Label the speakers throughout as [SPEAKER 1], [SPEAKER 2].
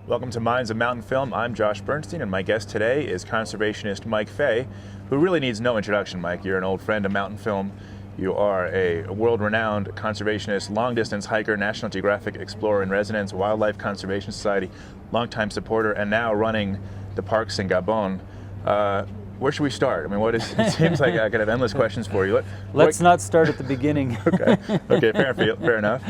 [SPEAKER 1] Welcome to Minds of Mountainfilm. I'm Josh Bernstein, and my guest today is conservationist Mike Fay, who really needs no introduction, Mike. You're an old friend of Mountainfilm. You are a world-renowned conservationist, long-distance hiker, National Geographic Explorer in Residence, Wildlife Conservation Society, longtime supporter, and now running the parks in Gabon. Where should we start? I mean, it seems like I could have endless questions for you.
[SPEAKER 2] Let's not start at the beginning.
[SPEAKER 1] Okay, fair enough.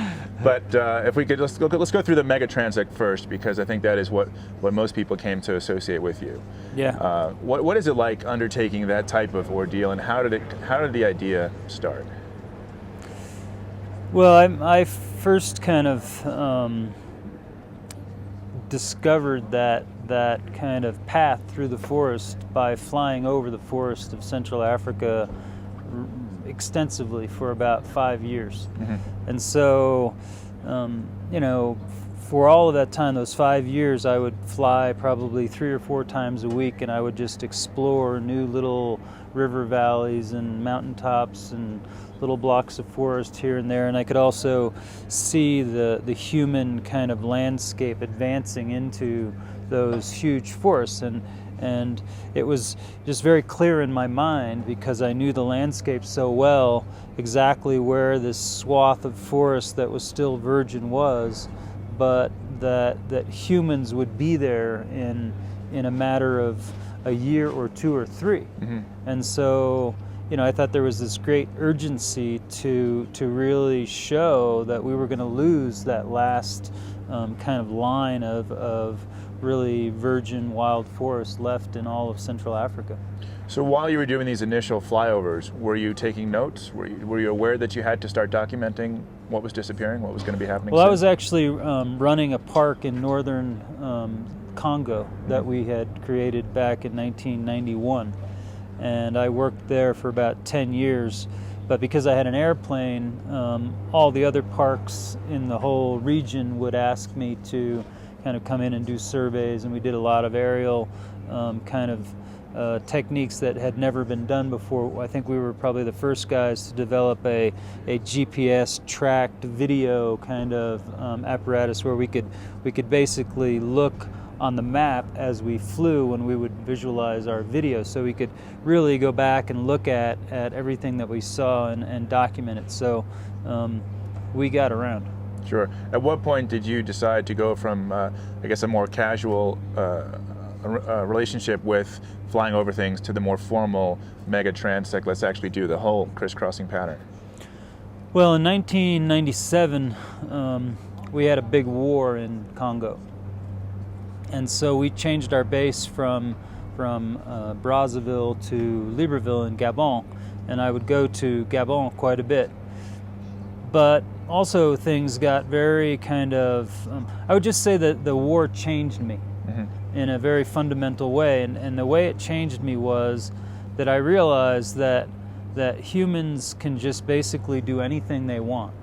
[SPEAKER 1] But if we could, let's go through the Megatransect first, because I think that is what most people came to associate with you.
[SPEAKER 2] Yeah.
[SPEAKER 1] What is it like undertaking that type of ordeal, and how did the idea start?
[SPEAKER 2] Well, I first kind of discovered that kind of path through the forest by flying over the forest of Central Africa extensively for about 5 years. Mm-hmm. And so, for all of that time, those 5 years, I would fly probably 3 or 4 times a week, and I would just explore new little river valleys and mountaintops and little blocks of forest here and there, and I could also see the human kind of landscape advancing into those huge forests, and it was just very clear in my mind, because I knew the landscape so well, exactly where this swath of forest that was still virgin was, but that humans would be there in a matter of a year or 2 or 3. Mm-hmm. And so, I thought there was this great urgency to really show that we were going to lose that last kind of line of really virgin wild forest left in all of Central Africa.
[SPEAKER 1] So while you were doing these initial flyovers, were you taking notes? Were you aware that you had to start documenting what was disappearing, what was going to be happening?
[SPEAKER 2] Well,
[SPEAKER 1] soon?
[SPEAKER 2] I was actually running a park in northern Congo that we had created back in 1991. And I worked there for about 10 years. But because I had an airplane, all the other parks in the whole region would ask me to kind of come in and do surveys, and we did a lot of aerial techniques that had never been done before. I think we were probably the first guys to develop a GPS tracked video kind of apparatus where we could basically look on the map as we flew, and we would visualize our video, so we could really go back and look at everything that we saw and document it. So we got around.
[SPEAKER 1] Sure. At what point did you decide to go from, a more casual relationship with flying over things to the more formal Megatransect, let's actually do the whole crisscrossing pattern?
[SPEAKER 2] Well, in 1997, we had a big war in Congo. And so we changed our base from Brazzaville to Libreville in Gabon, and I would go to Gabon quite a bit. But also things got very kind of, I would just say that the war changed me. Mm-hmm. in a very fundamental way, and the way it changed me was that I realized that humans can just basically do anything they want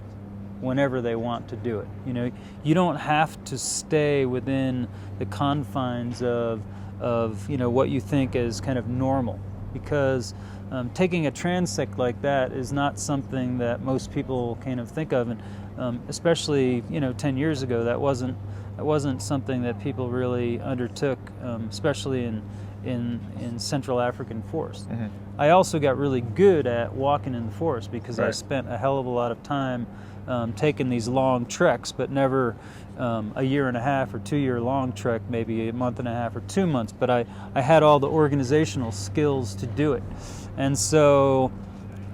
[SPEAKER 2] whenever they want to do it. You don't have to stay within the confines of what you think is kind of normal, because taking a transect like that is not something that most people kind of think of, and especially 10 years ago that wasn't something that people really undertook, especially in Central African forest. Mm-hmm. I also got really good at walking in the forest, because I spent a hell of a lot of time taking these long treks, but never a year and a half or 2 year long trek, maybe a month and a half or 2 months, but I had all the organizational skills to do it. And so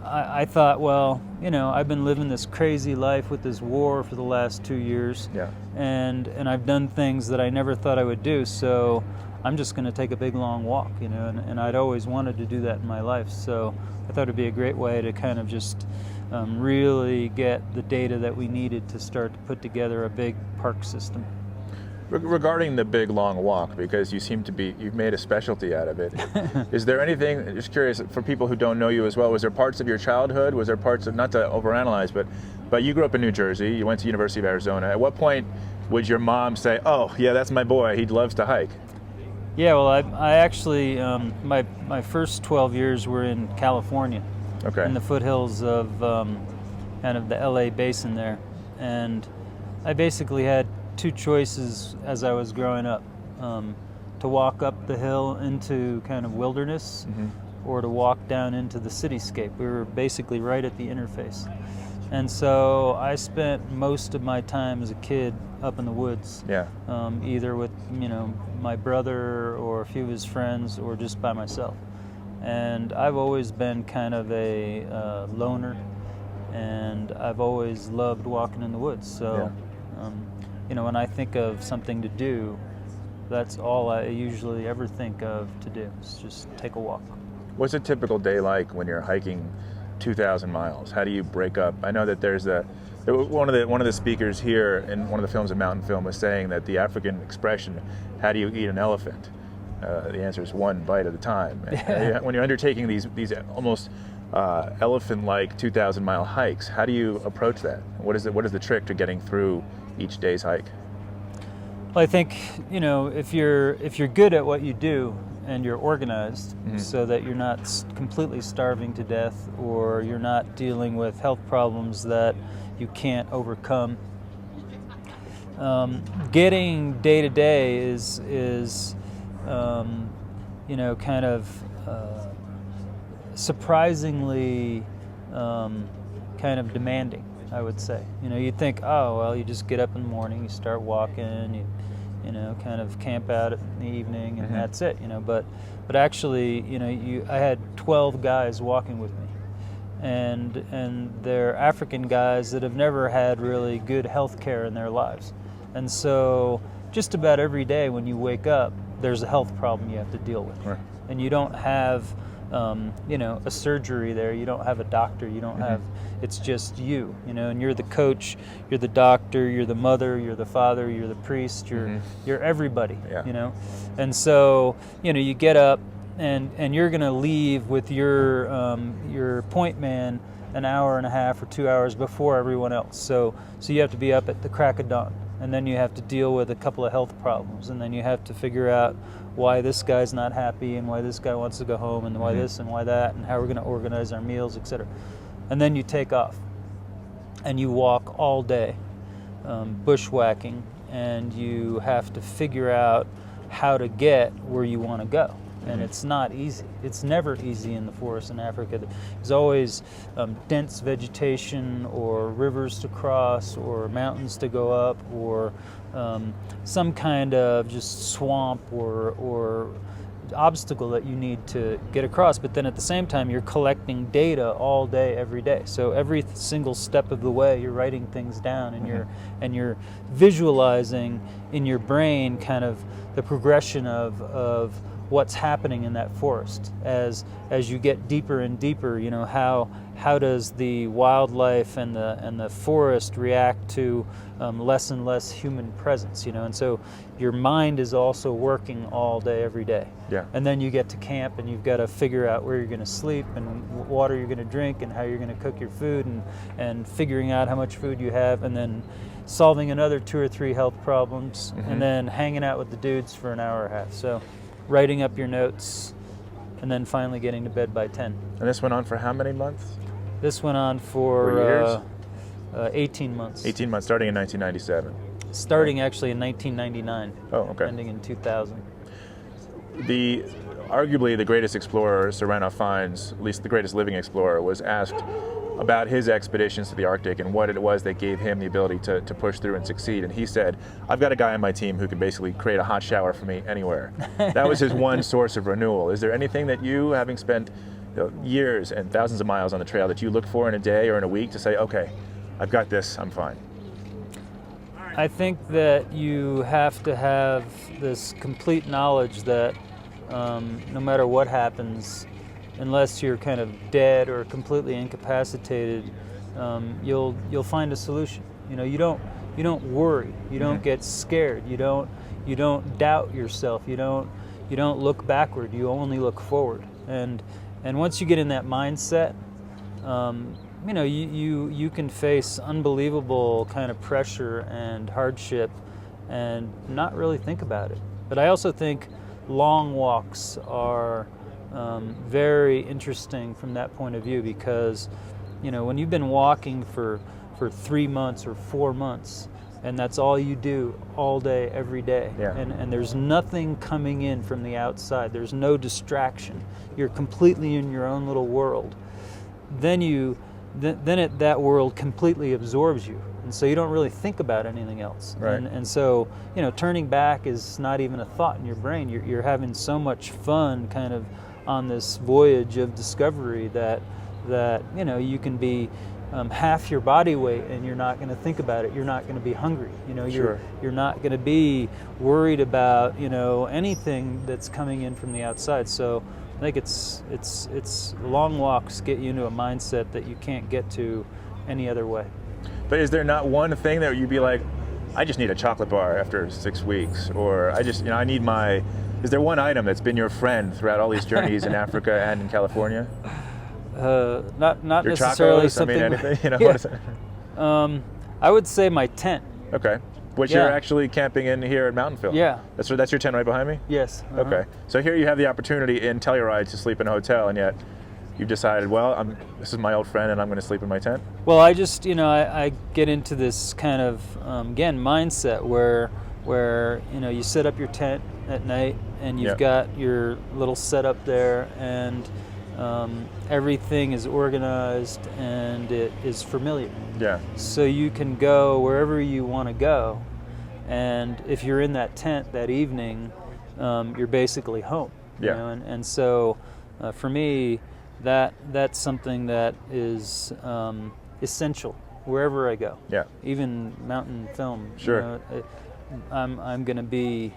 [SPEAKER 2] I thought, well, I've been living this crazy life with this war for the last 2 years, and I've done things that I never thought I would do, so I'm just going to take a big long walk, and I'd always wanted to do that in my life, so I thought it'd be a great way to kind of just really get the data that we needed to start to put together a big park system.
[SPEAKER 1] Regarding the big long walk, because you've made a specialty out of it, is there anything, just curious, for people who don't know you as well, was there parts of your childhood, was there parts of, not to overanalyze, but you grew up in New Jersey, you went to University of Arizona. At what point would your mom say, oh yeah, that's my boy, he loves to hike?
[SPEAKER 2] Yeah, well, I actually, my first 12 years were in California, in the foothills of kind of the LA basin there, and I basically had two choices as I was growing up, to walk up the hill into kind of wilderness, or to walk down into the cityscape. We were basically right at the interface. And so I spent most of my time as a kid up in the woods, either with my brother or a few of his friends, or just by myself. And I've always been kind of a loner, and I've always loved walking in the woods. So, when I think of something to do, that's all I usually ever think of to do, is just take a walk.
[SPEAKER 1] What's a typical day like when you're hiking 2,000 miles? How do you break up? I know that there's one of the speakers here in one of the films of Mountainfilm was saying that the African expression, how do you eat an elephant? The answer is one bite at a time. When you're undertaking these almost elephant-like 2,000-mile hikes, how do you approach that? What is the trick to getting through each day's hike?
[SPEAKER 2] Well, I think if you're good at what you do and you're organized, so that you're not completely starving to death, or you're not dealing with health problems that you can't overcome. Getting day to day is kind of surprisingly kind of demanding, I would say. You'd think, oh, well, you just get up in the morning, you start walking, you kind of camp out in the evening, and that's it. But actually, I had 12 guys walking with me, and they're African guys that have never had really good health care in their lives, and so just about every day when you wake up, there's a health problem you have to deal with, right. And you don't have a surgery there. You don't have a doctor. You don't have. It's just you. And you're the coach. You're the doctor. You're the mother. You're the father. You're the priest. You're everybody. Yeah. And so you get up and you're going to leave with your point man an hour and a half or 2 hours before everyone else. So you have to be up at the crack of dawn, and then you have to deal with a couple of health problems, and then you have to figure out why this guy's not happy, and why this guy wants to go home, and why this and why that, and how we're going to organize our meals, etc. And then you take off, and you walk all day, bushwhacking, and you have to figure out how to get where you want to go. And it's not easy. It's never easy in the forest in Africa. There's always dense vegetation, or rivers to cross, or mountains to go up, or some kind of just swamp or obstacle that you need to get across. But then at the same time, you're collecting data all day, every day. So every single step of the way, you're writing things down, and you're visualizing in your brain kind of the progression of what's happening in that forest as you get deeper and deeper. How does the wildlife and the forest react to less and less human presence? And so your mind is also working all day, every day. Yeah. And then you get to camp, and you've got to figure out where you're going to sleep, and what water you're going to drink, and how you're going to cook your food, and figuring out how much food you have, and then solving another 2 or 3 health problems, and then hanging out with the dudes for an hour and a half. So writing up your notes, and then finally getting to bed by 10. And
[SPEAKER 1] this went on for how many months?
[SPEAKER 2] This went on for 18 months.
[SPEAKER 1] 18 months, starting in 1997.
[SPEAKER 2] Starting actually in 1999.
[SPEAKER 1] Oh, okay.
[SPEAKER 2] Ending in 2000.
[SPEAKER 1] Arguably the greatest explorer Sereno finds, at least the greatest living explorer, was asked about his expeditions to the Arctic and what it was that gave him the ability to push through and succeed. And he said, I've got a guy on my team who can basically create a hot shower for me anywhere. That was his one source of renewal. Is there anything that you, having spent years and thousands of miles on the trail, that you look for in a day or in a week to say, okay, I've got this, I'm fine?
[SPEAKER 2] I think that you have to have this complete knowledge that no matter what happens, unless you're kind of dead or completely incapacitated, you'll find a solution. You don't worry. You don't get scared. You don't doubt yourself. You don't look backward. You only look forward. And once you get in that mindset, you can face unbelievable kind of pressure and hardship, and not really think about it. But I also think long walks are very interesting from that point of view, because when you've been walking for 3 months or 4 months, and that's all you do all day, every day.
[SPEAKER 1] Yeah.
[SPEAKER 2] And there's nothing coming in from the outside. There's no distraction. You're completely in your own little world. Then that world completely absorbs you, and so you don't really think about anything else.
[SPEAKER 1] Right.
[SPEAKER 2] And so, you know, turning back is not even a thought in your brain. You're having so much fun, kind of, on this voyage of discovery that you know, you can be half your body weight and you're not going to think about it. You're not going to be hungry. You know, you're not going to be worried about, you know, anything that's coming in from the outside. So I think it's long walks get you into a mindset that you can't get to any other way.
[SPEAKER 1] But is there not one thing that you'd be like, I just need a chocolate bar after 6 weeks, or I just, you know, I need my, is there one item that's been your friend throughout all these journeys in Africa and in California?
[SPEAKER 2] Not
[SPEAKER 1] your
[SPEAKER 2] necessarily
[SPEAKER 1] chacos,
[SPEAKER 2] something.
[SPEAKER 1] I mean, anything, you know,
[SPEAKER 2] Yeah.
[SPEAKER 1] what is it?
[SPEAKER 2] I would say my tent.
[SPEAKER 1] Okay. Which
[SPEAKER 2] Yeah.
[SPEAKER 1] you're actually camping in here at Mountainfilm.
[SPEAKER 2] Yeah.
[SPEAKER 1] That's your tent right behind me?
[SPEAKER 2] Yes.
[SPEAKER 1] Okay. So here you have the opportunity in Telluride to sleep in a hotel, and yet you've decided, well, this is my old friend and I'm going to sleep in my tent?
[SPEAKER 2] Well, I just, you know, I get into this kind of, again, mindset where, you know, you set up your tent at night and you've got your little setup there, and everything is organized and it is familiar.
[SPEAKER 1] Yeah.
[SPEAKER 2] So you can go wherever you want to go, and if you're in that tent that evening, you're basically home. You know? And so for me, that's something that is essential wherever I go.
[SPEAKER 1] Yeah.
[SPEAKER 2] Even Mountainfilm.
[SPEAKER 1] Sure.
[SPEAKER 2] You know, I'm going to be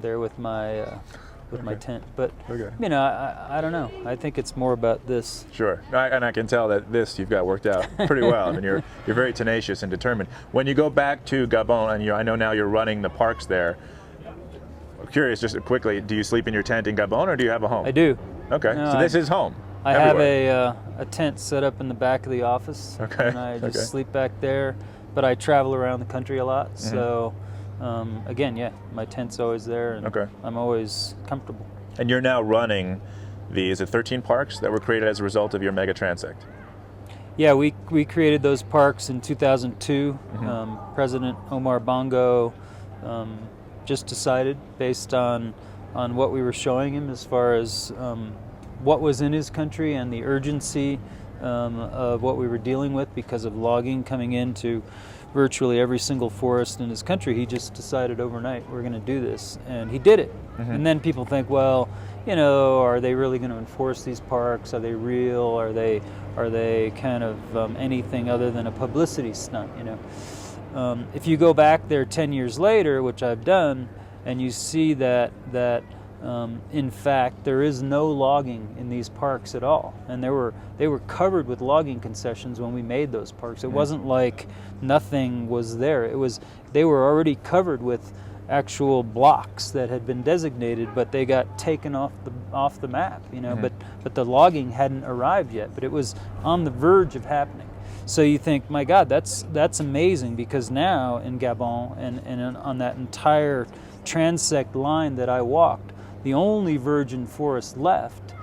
[SPEAKER 2] there with my my tent. But you know, I don't know. I think it's more about this.
[SPEAKER 1] Sure. And I can tell that this you've got worked out pretty well. I mean, you're very tenacious and determined. When you go back to Gabon, and I know now you're running the parks there. I'm curious, just quickly, do you sleep in your tent in Gabon, or do you have a home?
[SPEAKER 2] I do.
[SPEAKER 1] Okay.
[SPEAKER 2] No,
[SPEAKER 1] So this is home.
[SPEAKER 2] I
[SPEAKER 1] everywhere.
[SPEAKER 2] have a tent set up in the back of the office,
[SPEAKER 1] Okay.
[SPEAKER 2] and I just sleep back there. But I travel around the country a lot, so again, my tent's always there, and I'm always comfortable.
[SPEAKER 1] And you're now running is it 13 parks that were created as a result of your Megatransect?
[SPEAKER 2] Yeah, we created those parks in 2002. President Omar Bongo just decided, based on what we were showing him as far as what was in his country and the urgency of what we were dealing with because of logging coming into virtually every single forest in his country. He just decided overnight, we're going to do this, and he did it. And then people think, well, you know, are they really going to enforce these parks? Are they real? Are they kind of anything other than a publicity stunt? You know, if you go back there 10 years later, which I've done, and you see that in fact there is no logging in these parks at all, and they were covered with logging concessions when we made those parks. It wasn't like nothing was there. They were already covered with actual blocks that had been designated, but they got taken off the map, you know. But the logging hadn't arrived yet, but it was on the verge of happening. So you think, my God, that's amazing, because now in Gabon and on that entire transect line that I walked, the only virgin forest left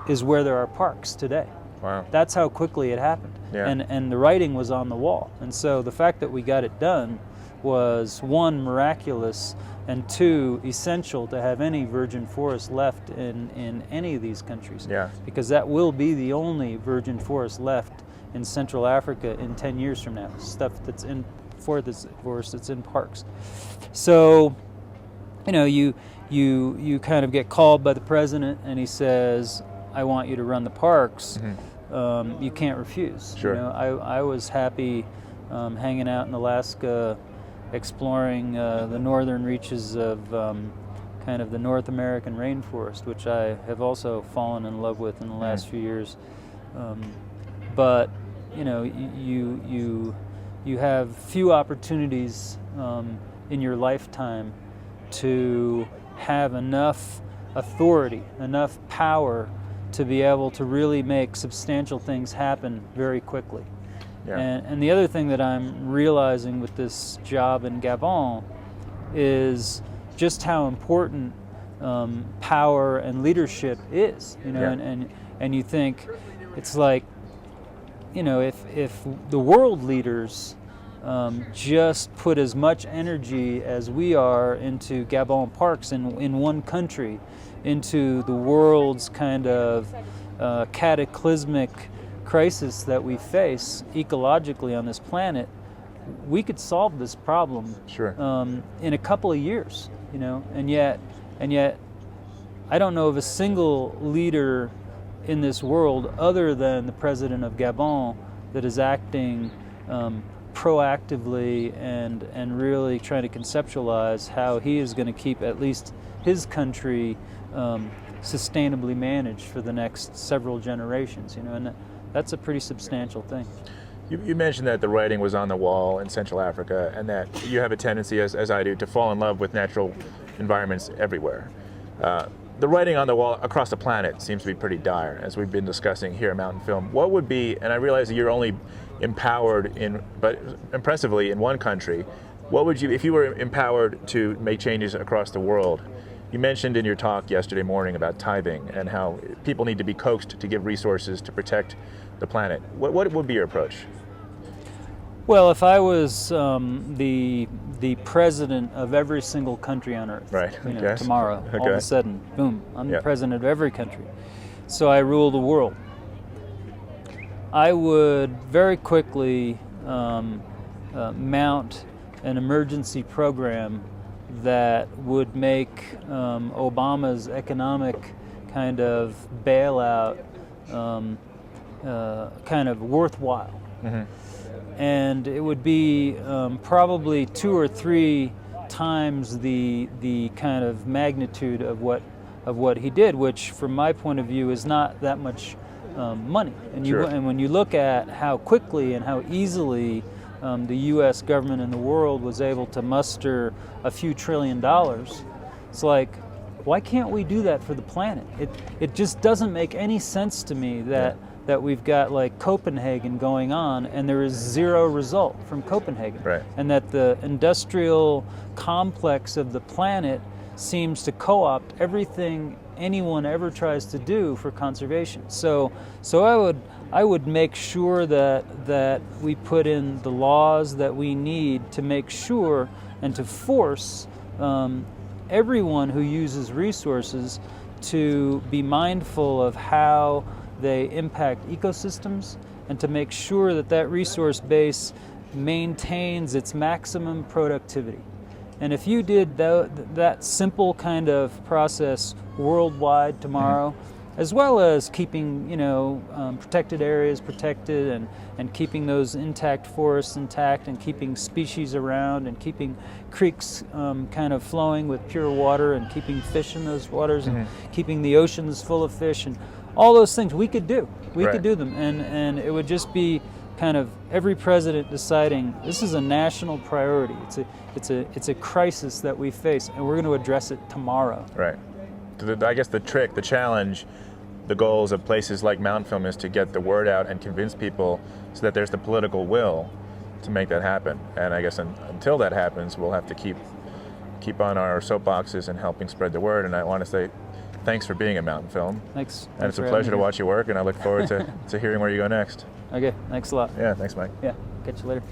[SPEAKER 2] is where there are parks today.
[SPEAKER 1] Wow.
[SPEAKER 2] That's how quickly it happened.
[SPEAKER 1] Yeah.
[SPEAKER 2] And the writing was on the wall. And so the fact that we got it done was, one, miraculous, and two, essential to have any virgin forest left in any of these countries.
[SPEAKER 1] Yeah.
[SPEAKER 2] Because that will be the only virgin forest left in Central Africa in 10 years from now. Stuff that's in forest that's in parks. So, you know, you kind of get called by the president, and he says, I want you to run the parks. You can't refuse.
[SPEAKER 1] Sure.
[SPEAKER 2] You know, I was happy hanging out in Alaska, exploring the northern reaches of kind of the North American rainforest, which I have also fallen in love with in the last few years. But you know, you have few opportunities in your lifetime to have enough authority, enough power to be able to really make substantial things happen very quickly.
[SPEAKER 1] Yeah.
[SPEAKER 2] And the other thing that I'm realizing with this job in Gabon is just how important power and leadership is. You know, and you think, it's like, you know, if the world leaders just put as much energy as we are into Gabon parks in one country, into the world's kind of cataclysmic crisis that we face ecologically on this planet, we could solve this problem in a couple of years, and yet I don't know of a single leader in this world other than the president of Gabon that is acting proactively and really trying to conceptualize how he is going to keep at least his country sustainably managed for the next several generations, and that's a pretty substantial thing.
[SPEAKER 1] You mentioned that the writing was on the wall in Central Africa, and that you have a tendency, as I do, to fall in love with natural environments everywhere. The writing on the wall across the planet seems to be pretty dire, as we've been discussing here at Mountainfilm. What would be, and I realize that you're only empowered but impressively in one country, what would you, if you were empowered to make changes across the world? You mentioned in your talk yesterday morning about tithing and how people need to be coaxed to give resources to protect the planet. What would be your approach?
[SPEAKER 2] Well, if I was the president of every single country on Earth, tomorrow, all of a sudden, boom, I'm the president of every country. So I rule the world. I would very quickly mount an emergency program that would make Obama's economic kind of bailout kind of worthwhile. Mm-hmm. And it would be probably 2 or 3 times the kind of magnitude of what he did, which from my point of view is not that much money. And when you look at how quickly and how easily the U.S. government and the world was able to muster a few $1 trillion, it's like, why can't we do that for the planet? It just doesn't make any sense to me that we've got like Copenhagen going on and there is zero result from Copenhagen. Right. And that the industrial complex of the planet seems to co-opt everything anyone ever tries to do for conservation. So I would make sure that we put in the laws that we need to make sure and to force everyone who uses resources to be mindful of how they impact ecosystems and to make sure that resource base maintains its maximum productivity. And if you did that simple kind of process worldwide tomorrow, as well as keeping protected areas protected and keeping those intact forests intact and keeping species around and keeping creeks kind of flowing with pure water and keeping fish in those waters and keeping the oceans full of fish and all those things we could do. We could do them, and it would just be kind of every president deciding this is a national priority. It's a crisis that we face, and we're going to address it tomorrow. Right.
[SPEAKER 1] I guess the trick, the challenge, the goals of places like Mountainfilm is to get the word out and convince people so that there's the political will to make that happen. And I guess until that happens, we'll have to keep on our soapboxes and helping spread the word. And I want to say thanks for being at Mountainfilm.
[SPEAKER 2] Thanks.
[SPEAKER 1] And it's a pleasure to watch you work, and I look forward to hearing where you go next.
[SPEAKER 2] Okay, thanks a lot.
[SPEAKER 1] Yeah, thanks, Mike.
[SPEAKER 2] Yeah, catch you later.